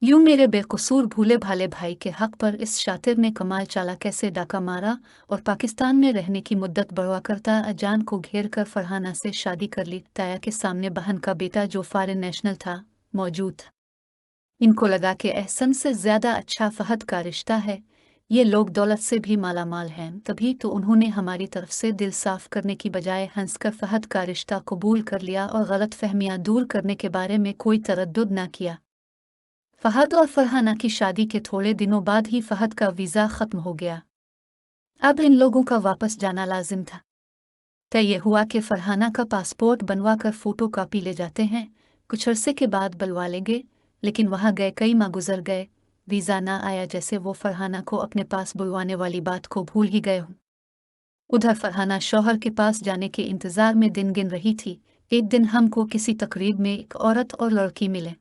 यूं मेरे बेकसूर भूले भाले भाई के हक पर इस शातिर ने कमाल चाला कैसे डाका मारा और पाकिस्तान में रहने की मुद्दत बढ़वा करता अजान को घेर कर फरहाना से शादी कर ली। ताया के सामने बहन का बेटा जो फॉरेन नेशनल था मौजूद था। इनको लगा कि एहसन से ज्यादा अच्छा फहद का रिश्ता है, ये लोग दौलत से भी माला माल हैं। तभी तो उन्होंने हमारी तरफ से दिल साफ करने की बजाय हंसकर फहद का रिश्ता कबूल कर लिया और गलत फहमियां दूर करने के बारे में कोई तरद्दुद न किया। फहद और फरहाना की शादी के थोड़े दिनों बाद ही फहद का वीज़ा ख़त्म हो गया। अब इन लोगों का वापस जाना लाजिम था। तय ये हुआ कि फरहाना का पासपोर्ट बनवा कर फ़ोटो कापी ले जाते हैं, कुछ अरसे के बाद बुलवा लेंगे। लेकिन वहाँ गए कई माह गुजर गए, वीज़ा ना आया। जैसे वो फरहाना को अपने पास बुलवाने वाली बात को भूल ही गए हों। उधर फरहाना शौहर के पास जाने के इंतज़ार में दिन गिन रही थी। एक दिन हमको किसी तकरीब में एक औरत और लड़की मिले।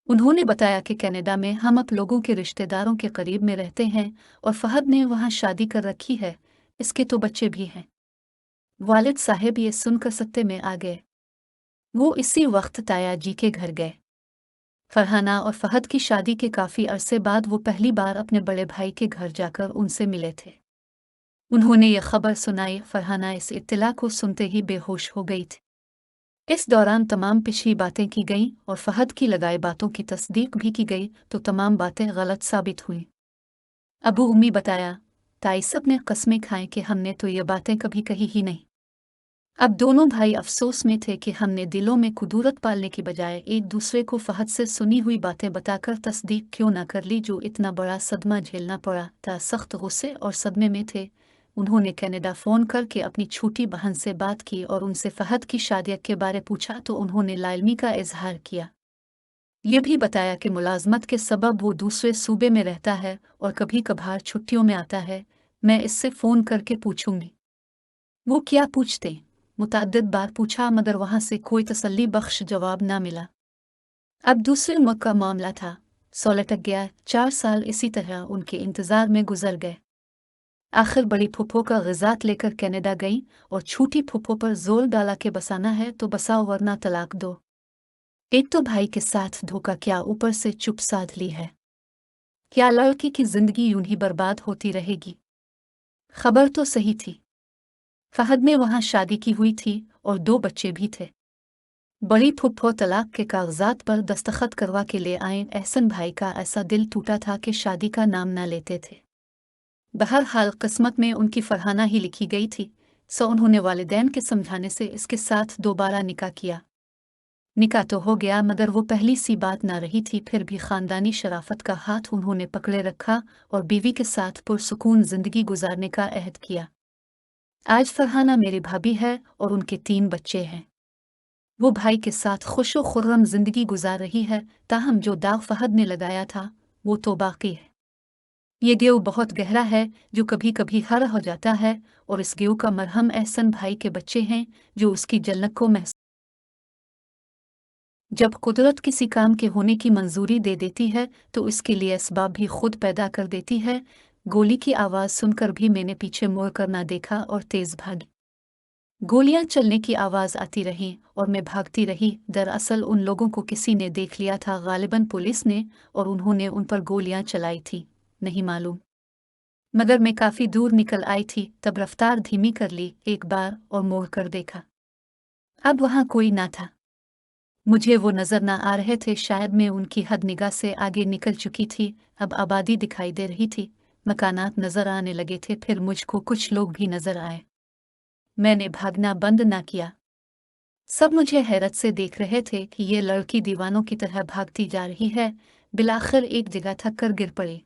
उन्होंने बताया कि कनाडा में हम आप लोगों के रिश्तेदारों के करीब में रहते हैं और फहद ने वहाँ शादी कर रखी है, इसके तो बच्चे भी हैं। वालिद साहब ये सुनकर सत्ते में आ गए। वो इसी वक्त ताया जी के घर गए। फरहाना और फहद की शादी के काफ़ी अरसे बाद वो पहली बार अपने बड़े भाई के घर जाकर उनसे मिले थे। उन्होंने ये खबर सुनाई। फरहाना इस इत्तला को सुनते ही बेहोश हो गई थी। इस दौरान तमाम पिछली बातें की गईं और फहद की लगाई बातों की तस्दीक भी की गई तो तमाम बातें गलत साबित हुईं। अबू उम्मी बताया, ताई सब ने कस्में खाएं कि हमने तो ये बातें कभी कही ही नहीं। अब दोनों भाई अफसोस में थे कि हमने दिलों में कुदूरत पालने की बजाय एक दूसरे को फहद से सुनी हुई बातें बताकर तस्दीक क्यों ना कर ली। जो इतना बड़ा सदमा झेलना पड़ा था, सख्त गुस्से और सदमे में थे। उन्होंने कनाडा फ़ोन करके अपनी छोटी बहन से बात की और उनसे फहद की शादी के बारे पूछा तो उन्होंने लाइल्मी का इजहार किया। ये भी बताया कि मुलाजमत के सबब वो दूसरे सूबे में रहता है और कभी कभार छुट्टियों में आता है। मैं इससे फ़ोन करके पूछूंगी। वो क्या पूछते? मुतअद्दिद बार पूछा मगर वहां से कोई तसल्ली बख्श जवाब ना मिला। अब दूसरे मुल्क का मामला था, सौ लटक गया। 4 साल इसी तरह उनके इंतज़ार में गुजर गए। आखिर बड़ी फुप्पो का ग़िज़ात लेकर कनाडा गई और छोटी फुप्पो पर जोर डाला के बसाना है तो बसाओ वरना तलाक दो। एक तो भाई के साथ धोखा, क्या ऊपर से चुप साध ली है। क्या लड़की की जिंदगी यूं ही बर्बाद होती रहेगी? खबर तो सही थी। फहद ने वहां शादी की हुई थी और 2 बच्चे भी थे। बड़ी फुप्पो तलाक के कागजात पर दस्तखत करवा के ले आए। एहसन भाई का ऐसा दिल टूटा था कि शादी का नाम न लेते थे। बहरहाल किस्मत में उनकी फरहाना ही लिखी गई थी, सो उन्होंने वालिदैन के समझाने से इसके साथ दोबारा निकाह किया। निकाह तो हो गया मगर वो पहली सी बात ना रही थी। फिर भी खानदानी शराफत का हाथ उन्होंने पकड़े रखा और बीवी के साथ पुरसुकून जिंदगी गुजारने का अहद किया। आज फरहाना मेरी भाभी है और उनके 3 बच्चे हैं। वो भाई के साथ खुशो खुर्रम जिंदगी गुजार रही है। ताहम जो दाग फहद ने लगाया था वो तो बाकी है। ये गेहूँ बहुत गहरा है जो कभी कभी हर हो जाता है और इस गेहूँ का मरहम एहसन भाई के बच्चे हैं जो उसकी जन्नत को महसूस। जब कुदरत किसी काम के होने की मंजूरी दे देती है तो इसके लिए असबाब भी खुद पैदा कर देती है। गोली की आवाज़ सुनकर भी मैंने पीछे मुड़ कर ना देखा और तेज भागी। गोलियां चलने की आवाज़ आती रही और मैं भागती रही। दरअसल उन लोगों को किसी ने देख लिया था, गालिबन पुलिस ने, और उन्होंने उन पर गोलियां चलाई थी, नहीं मालूम। मगर मैं काफ़ी दूर निकल आई थी। तब रफ्तार धीमी कर ली एक बार और मोड़ कर देखा। अब वहां कोई ना था। मुझे वो नजर ना आ रहे थे, शायद मैं उनकी हद निगाह से आगे निकल चुकी थी। अब आबादी दिखाई दे रही थी, मकानात नजर आने लगे थे, फिर मुझको कुछ लोग भी नजर आए। मैंने भागना बंद ना किया। सब मुझे हैरत से देख रहे थे कि ये लड़की दीवानों की तरह भागती जा रही है। बिलाखिर एक जगह थक कर गिर पड़ी।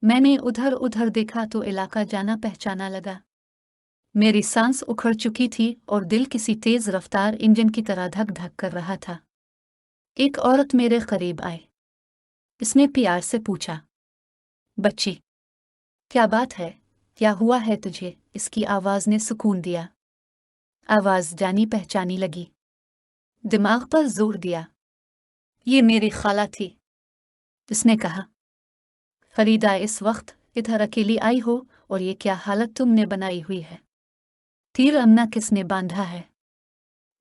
मैंने उधर उधर देखा तो इलाका जाना पहचाना लगा। मेरी सांस उखड़ चुकी थी और दिल किसी तेज रफ्तार इंजन की तरह धक धक कर रहा था। एक औरत मेरे करीब आई। इसने प्यार से पूछा, बच्ची, क्या बात है? क्या हुआ है तुझे? इसकी आवाज ने सुकून दिया। आवाज जानी पहचानी लगी। दिमाग पर जोर दिया। ये मेरी खाला थी। उसने कहा, फरीदा, इस वक्त इधर अकेली आई हो और ये क्या हालत तुमने बनाई हुई है? तीर अन्ना किसने बांधा है?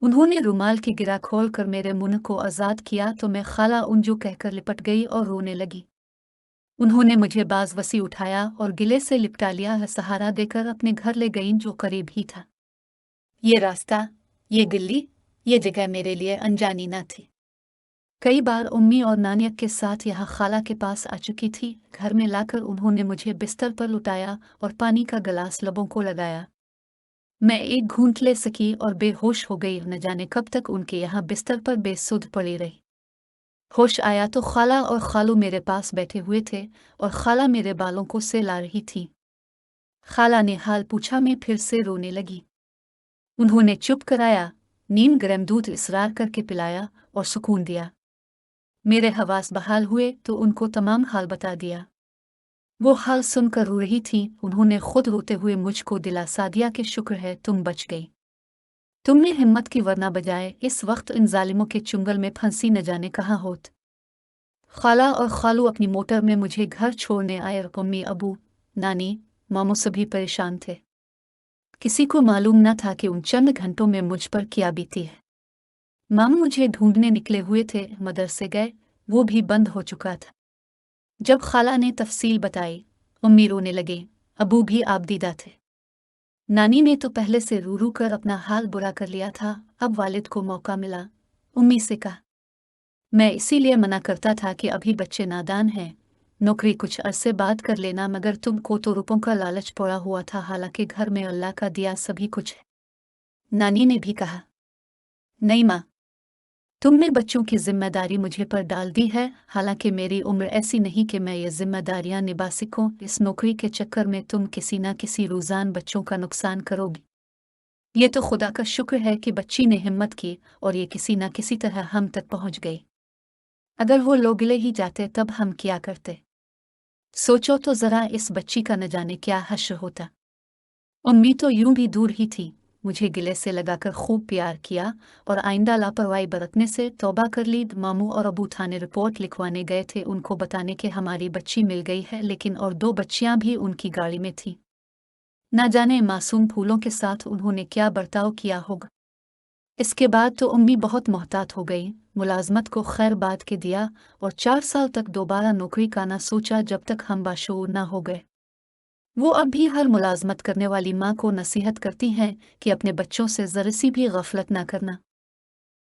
उन्होंने रुमाल की गिरा खोल कर मेरे मुंह को आज़ाद किया तो मैं खाला उंजू कहकर लिपट गई और रोने लगी। उन्होंने मुझे बाज वसी उठाया और गिले से लिपटा लिया, सहारा देकर अपने घर ले गईं जो करीब ही था। ये रास्ता, ये गली, ये जगह मेरे लिए अनजानी न थी। कई बार उम्मी और नानियत के साथ यहाँ खाला के पास आ चुकी थी। घर में लाकर उन्होंने मुझे बिस्तर पर लुटाया और पानी का गिलास लबों को लगाया। मैं एक घूंट ले सकी और बेहोश हो गई। न जाने कब तक उनके यहाँ बिस्तर पर बेसुध पड़ी रही। होश आया तो खाला और खालू मेरे पास बैठे हुए थे और खाला मेरे बालों को सहला रही थी। खाला ने हाल पूछा, मैं फिर से रोने लगी। उन्होंने चुप कराया, नीम गर्म दूध इसरार करके पिलाया और सुकून दिया। मेरे हवास बहाल हुए तो उनको तमाम हाल बता दिया। वो हाल सुनकर रो रही थी। उन्होंने खुद रोते हुए मुझको दिलासा दिया कि शुक्र है तुम बच गई। तुमने हिम्मत की, वरना बजाय इस वक्त इन जालिमों के चुंगल में फंसी न जाने कहाँ होत। खाला और खालू अपनी मोटर में मुझे घर छोड़ने आए और अम्मी, अबू, नानी, मामू सभी परेशान थे। किसी को मालूम न था कि उन चंद घंटों में मुझ पर क्या बीती है। मामू मुझे ढूंढने निकले हुए थे, मदरसे गए, वो भी बंद हो चुका था। जब खाला ने तफसील बताई, अम्मी रोने लगे, अबू भी आबदीदा थे। नानी ने तो पहले से रू रू कर अपना हाल बुरा कर लिया था, अब वालिद को मौका मिला। उम्मी से कहा, मैं इसीलिए मना करता था कि अभी बच्चे नादान हैं, नौकरी कुछ अरसे बाद कर लेना, मगर तुमको तो रुपयों का लालच पड़ा हुआ था, हालांकि घर में अल्लाह का दिया सभी कुछ है। नानी ने भी कहा, नहीं माँ, तुमने बच्चों की जिम्मेदारी मुझे पर डाल दी है, हालांकि मेरी उम्र ऐसी नहीं कि मैं ये जिम्मेदारियां निभा सकूं। इस नौकरी के चक्कर में तुम किसी न किसी रोजान बच्चों का नुकसान करोगी। ये तो खुदा का शुक्र है कि बच्ची ने हिम्मत की और ये किसी न किसी तरह हम तक पहुंच गई। अगर वो लोग ले ही जाते तब हम क्या करते? सोचो तो जरा, इस बच्ची का न जाने क्या हश्र होता। उम्मी तो यूं भी दूर ही थी, मुझे गिले से लगाकर खूब प्यार किया और आइंदा लापरवाही बरतने से तौबा कर ली। मामू और अबू थाने रिपोर्ट लिखवाने गए थे, उनको बताने के हमारी बच्ची मिल गई है, लेकिन और दो बच्चियां भी उनकी गाड़ी में थी। ना जाने मासूम फूलों के साथ उन्होंने क्या बर्ताव किया होगा। इसके बाद तो उम्मी बहुत मोहतात हो गई, मुलाजमत को खैर बात के दिया और 4 साल तक दोबारा नौकरी का ना सोचा, जब तक हम बाशऊर ना हो गए। वो अब भी हर मुलाजमत करने वाली माँ को नसीहत करती हैं कि अपने बच्चों से ज़रा सी भी गफलत ना करना।